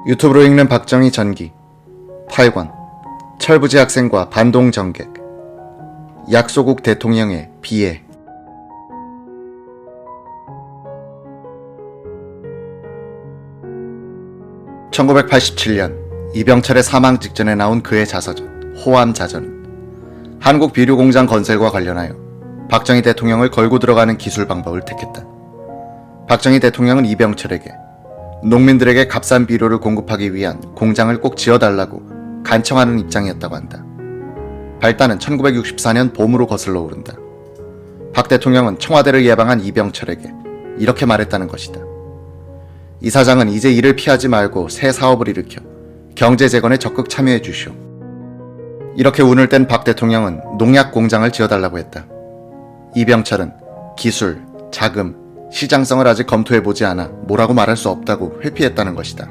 유튜브로 읽는 박정희 전기 8권 철부지 학생과 반동 정객 약소국 대통령의 비애. (1987년) 이병철의 사망 직전에 나온 그의 자서전 호암자전은 한국 비료공장 건설과 관련하여 박정희 대통령을 걸고 들어가는 기술 방법을 택했다. 박정희 대통령은 이병철에게 농민들에게 값싼 비료를 공급하기 위한 공장을 꼭 지어달라고 간청하는 입장이었다고 한다. 발단은 1964년 봄으로 거슬러 오른다. 박 대통령은 청와대를 예방한 이병철에게 이렇게 말했다는 것이다. 이 사장은 이제 일을 피하지 말고 새 사업을 일으켜 경제 재건에 적극 참여해 주시오. 이렇게 운을 뗀 박 대통령은 농약 공장을 지어달라고 했다. 이병철은 기술, 자금, 시장성을 아직 검토해보지 않아 뭐라고 말할 수 없다고 회피했다는 것이다.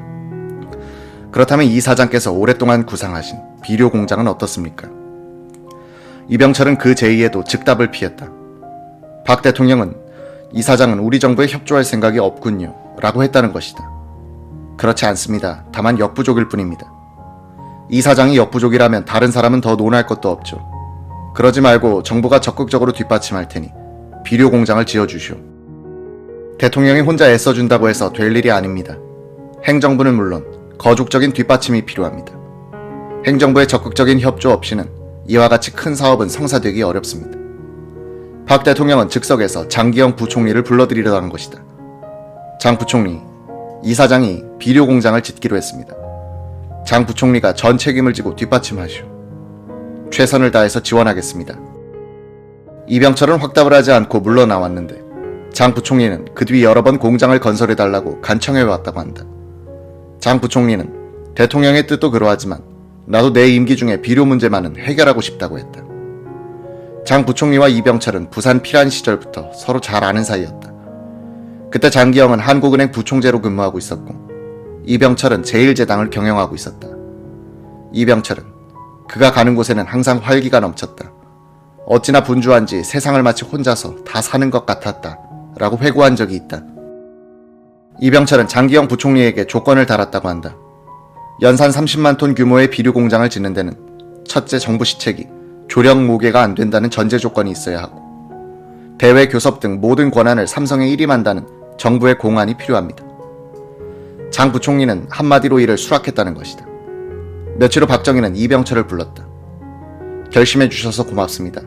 그렇다면 이 사장께서 오랫동안 구상하신 비료 공장은 어떻습니까? 이병철은 그 제의에도 즉답을 피했다. 박 대통령은 이 사장은 우리 정부에 협조할 생각이 없군요 라고 했다는 것이다. 그렇지 않습니다. 다만 역부족일 뿐입니다. 이 사장이 역부족이라면 다른 사람은 더 논할 것도 없죠. 그러지 말고 정부가 적극적으로 뒷받침할 테니 비료 공장을 지어주시오. 대통령이 혼자 애써준다고 해서 될 일이 아닙니다. 행정부는 물론 거족적인 뒷받침이 필요합니다. 행정부의 적극적인 협조 없이는 이와 같이 큰 사업은 성사되기 어렵습니다. 박 대통령은 즉석에서 장기영 부총리를 불러들이려는 것이다. 장 부총리, 이 사장이 비료 공장을 짓기로 했습니다. 장 부총리가 전 책임을 지고 뒷받침하시오. 최선을 다해서 지원하겠습니다. 이병철은 확답을 하지 않고 물러나왔는데 장 부총리는 그 뒤 여러 번 공장을 건설해달라고 간청해왔다고 한다. 장 부총리는 대통령의 뜻도 그러하지만 나도 내 임기 중에 비료 문제만은 해결하고 싶다고 했다. 장 부총리와 이병철은 부산 피란 시절부터 서로 잘 아는 사이였다. 그때 장기영은 한국은행 부총재로 근무하고 있었고 이병철은 제1제당을 경영하고 있었다. 이병철은 그가 가는 곳에는 항상 활기가 넘쳤다. 어찌나 분주한지 세상을 마치 혼자서 다 사는 것 같았다 라고 회고한 적이 있다. 이병철은 장기영 부총리에게 조건을 달았다고 한다. 연산 30만 톤 규모의 비료 공장을 짓는 데는 첫째 정부 시책이 조력 모계가 안 된다는 전제 조건이 있어야 하고 대외 교섭 등 모든 권한을 삼성에 일임한다는 정부의 공안이 필요합니다. 장 부총리는 한마디로 이를 수락했다는 것이다. 며칠 후 박정희는 이병철을 불렀다. 결심해 주셔서 고맙습니다.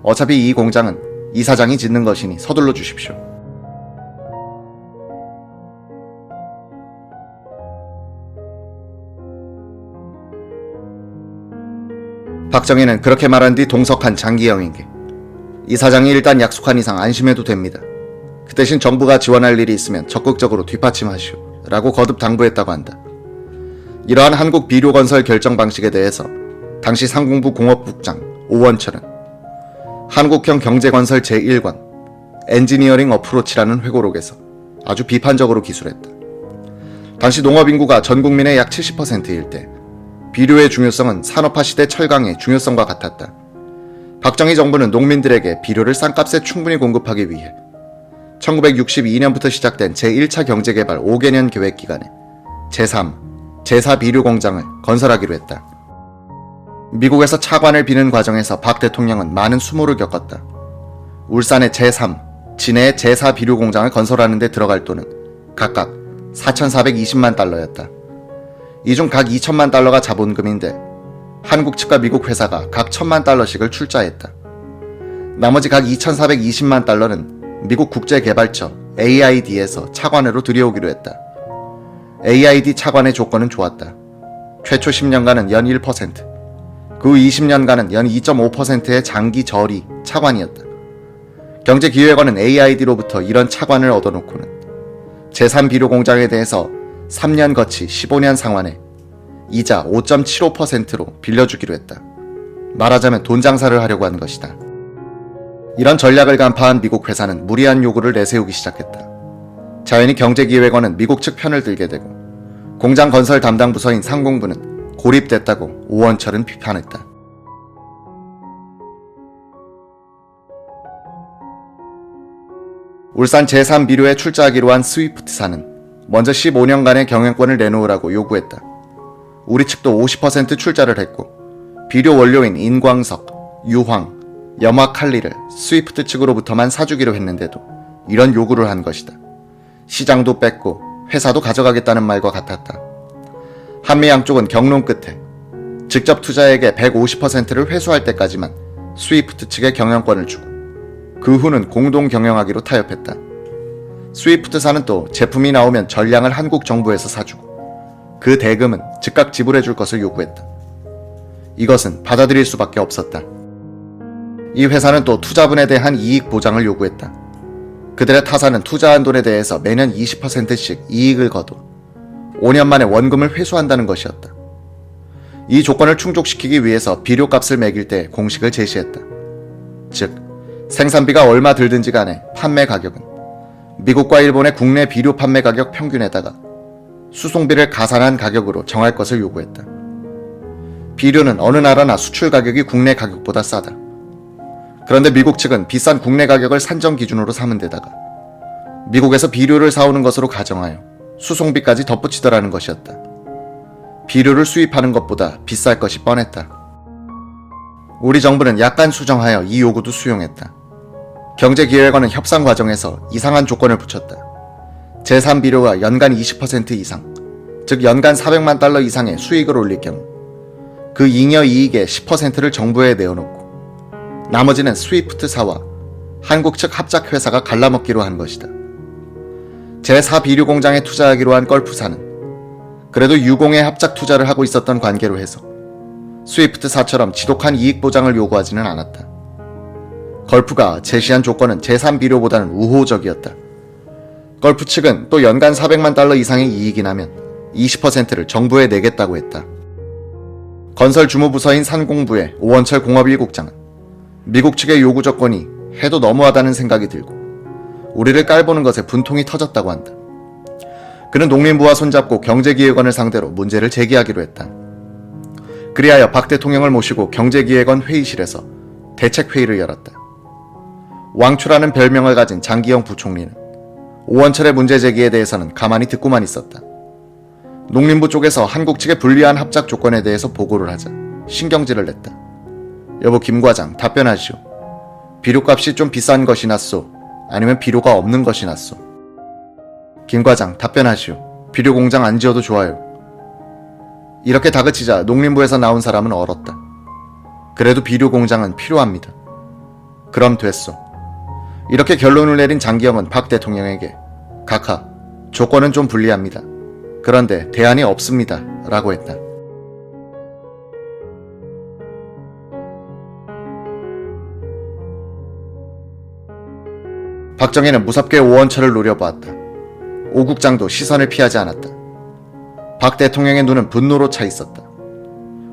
어차피 이 공장은 이 사장이 짓는 것이니 서둘러 주십시오. 박정희는 그렇게 말한 뒤 동석한 장기영에게 이 사장이 일단 약속한 이상 안심해도 됩니다. 그 대신 정부가 지원할 일이 있으면 적극적으로 뒷받침하시오 라고 거듭 당부했다고 한다. 이러한 한국 비료건설 결정 방식에 대해서 당시 상공부 공업국장 오원철은 한국형 경제건설 제1권 엔지니어링 어프로치라는 회고록에서 아주 비판적으로 기술했다. 당시 농업인구가 전 국민의 약 70%일 때 비료의 중요성은 산업화 시대 철강의 중요성과 같았다. 박정희 정부는 농민들에게 비료를 싼값에 충분히 공급하기 위해 1962년부터 시작된 제1차 경제개발 5개년 계획 기간에 제3, 제4 비료 공장을 건설하기로 했다. 미국에서 차관을 비는 과정에서 박 대통령은 많은 수모를 겪었다. 울산의 제3, 진해의 제4 비료 공장을 건설하는 데 들어갈 돈은 각각 4,420만 달러였다. 이 중 각 2천만 달러가 자본금인데 한국 측과 미국 회사가 각 1,000만 달러씩을 출자했다. 나머지 각 2,420만 달러는 미국 국제개발처 AID에서 차관으로 들여오기로 했다. AID 차관의 조건은 좋았다. 최초 10년간은 연 1%, 그 후 20년간은 연 2.5%의 장기 저리 차관이었다. 경제기획원은 AID로부터 이런 차관을 얻어놓고는 제3 비료 공장에 대해서 3년 거치 15년 상환에 이자 5.75%로 빌려주기로 했다. 말하자면 돈 장사를 하려고 하는 것이다. 이런 전략을 간파한 미국 회사는 무리한 요구를 내세우기 시작했다. 자연히 경제기획원은 미국 측 편을 들게 되고 공장 건설 담당 부서인 상공부는 고립됐다고 오원철은 비판했다. 울산 제3비료에 출자하기로 한 스위프트사는 먼저 15년간의 경영권을 내놓으라고 요구했다. 우리 측도 50% 출자를 했고 비료 원료인 인광석, 유황, 염화 칼리를 스위프트 측으로부터만 사주기로 했는데도 이런 요구를 한 것이다. 시장도 뺐고 회사도 가져가겠다는 말과 같았다. 한미 양쪽은 경론 끝에 직접 투자액의 150%를 회수할 때까지만 스위프트 측에 경영권을 주고 그 후는 공동 경영하기로 타협했다. 스위프트사는 또 제품이 나오면 전량을 한국 정부에서 사주고 그 대금은 즉각 지불해 줄 것을 요구했다. 이것은 받아들일 수밖에 없었다. 이 회사는 또 투자분에 대한 이익 보장을 요구했다. 그들의 타사는 투자한 돈에 대해서 매년 20%씩 이익을 거둬 5년 만에 원금을 회수한다는 것이었다. 이 조건을 충족시키기 위해서 비료값을 매길 때 공식을 제시했다. 즉, 생산비가 얼마 들든지 간에 판매 가격은 미국과 일본의 국내 비료 판매 가격 평균에다가 수송비를 가산한 가격으로 정할 것을 요구했다. 비료는 어느 나라나 수출 가격이 국내 가격보다 싸다. 그런데 미국 측은 비싼 국내 가격을 산정 기준으로 삼은 데다가 미국에서 비료를 사오는 것으로 가정하여 수송비까지 덧붙이더라는 것이었다. 비료를 수입하는 것보다 비쌀 것이 뻔했다. 우리 정부는 약간 수정하여 이 요구도 수용했다. 경제기획원은 협상 과정에서 이상한 조건을 붙였다. 제3비료가 연간 20% 이상, 즉 연간 400만 달러 이상의 수익을 올릴 경우 그 잉여 이익의 10%를 정부에 내어놓고 나머지는 스위프트사와 한국 측 합작회사가 갈라먹기로 한 것이다. 제4비료 공장에 투자하기로 한 걸프사는 그래도 유공에 합작 투자를 하고 있었던 관계로 해서 스위프트사처럼 지독한 이익 보장을 요구하지는 않았다. 걸프가 제시한 조건은 제3비료보다는 우호적이었다. 걸프 측은 또 연간 400만 달러 이상의 이익이 나면 20%를 정부에 내겠다고 했다. 건설 주무부서인 산공부의 오원철 공업 1국장은 미국 측의 요구 조건이 해도 너무하다는 생각이 들고 우리를 깔보는 것에 분통이 터졌다고 한다. 그는 농림부와 손잡고 경제기획원을 상대로 문제를 제기하기로 했다. 그리하여 박 대통령을 모시고 경제기획원 회의실에서 대책회의를 열었다. 왕초라는 별명을 가진 장기영 부총리는 오원철의 문제 제기에 대해서는 가만히 듣고만 있었다. 농림부 쪽에서 한국 측의 불리한 합작 조건에 대해서 보고를 하자 신경질을 냈다. 여보 김 과장 답변하시오. 비료값이 좀 비싼 것이 낫소? 아니면 비료가 없는 것이 낫소? 김 과장 답변하시오. 비료 공장 안 지어도 좋아요. 이렇게 다그치자 농림부에서 나온 사람은 얼었다. 그래도 비료 공장은 필요합니다. 그럼 됐소. 이렇게 결론을 내린 장기영은 박 대통령에게 각하, 조건은 좀 불리합니다. 그런데 대안이 없습니다. 라고 했다. 박정희는 무섭게 오원철을 노려보았다. 오 국장도 시선을 피하지 않았다. 박 대통령의 눈은 분노로 차 있었다.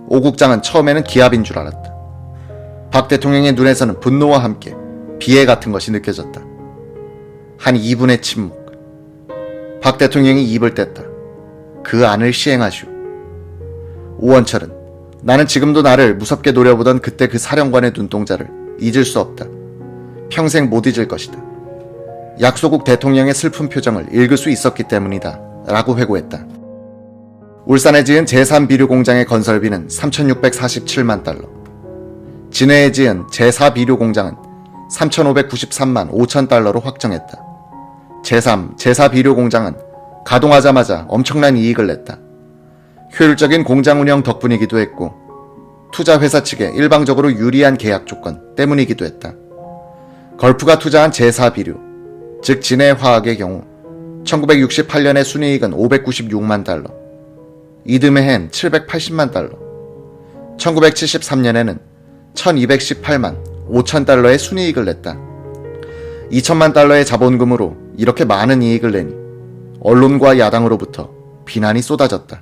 오 국장은 처음에는 기합인 줄 알았다. 박 대통령의 눈에서는 분노와 함께 비애 같은 것이 느껴졌다. 한 2분의 침묵. 박 대통령이 입을 뗐다. 그 안을 시행하시오. 오원철은 나는 지금도 나를 무섭게 노려보던 그때 그 사령관의 눈동자를 잊을 수 없다. 평생 못 잊을 것이다. 약소국 대통령의 슬픈 표정을 읽을 수 있었기 때문이다. 라고 회고했다. 울산에 지은 제3비료 공장의 건설비는 3,647만 달러. 진해에 지은 제4비료 공장은 3,593만 5천 달러로 확정했다. 제4비료 공장은 가동하자마자 엄청난 이익을 냈다. 효율적인 공장 운영 덕분이기도 했고 투자회사 측에 일방적으로 유리한 계약 조건 때문이기도 했다. 걸프가 투자한 제4비료, 즉 진해화학의 경우 1968년의 순이익은 596만 달러, 이듬해엔 780만 달러, 1973년에는 1218만 5천 달러의 순이익을 냈다. 2천만 달러의 자본금으로 이렇게 많은 이익을 내니 언론과 야당으로부터 비난이 쏟아졌다.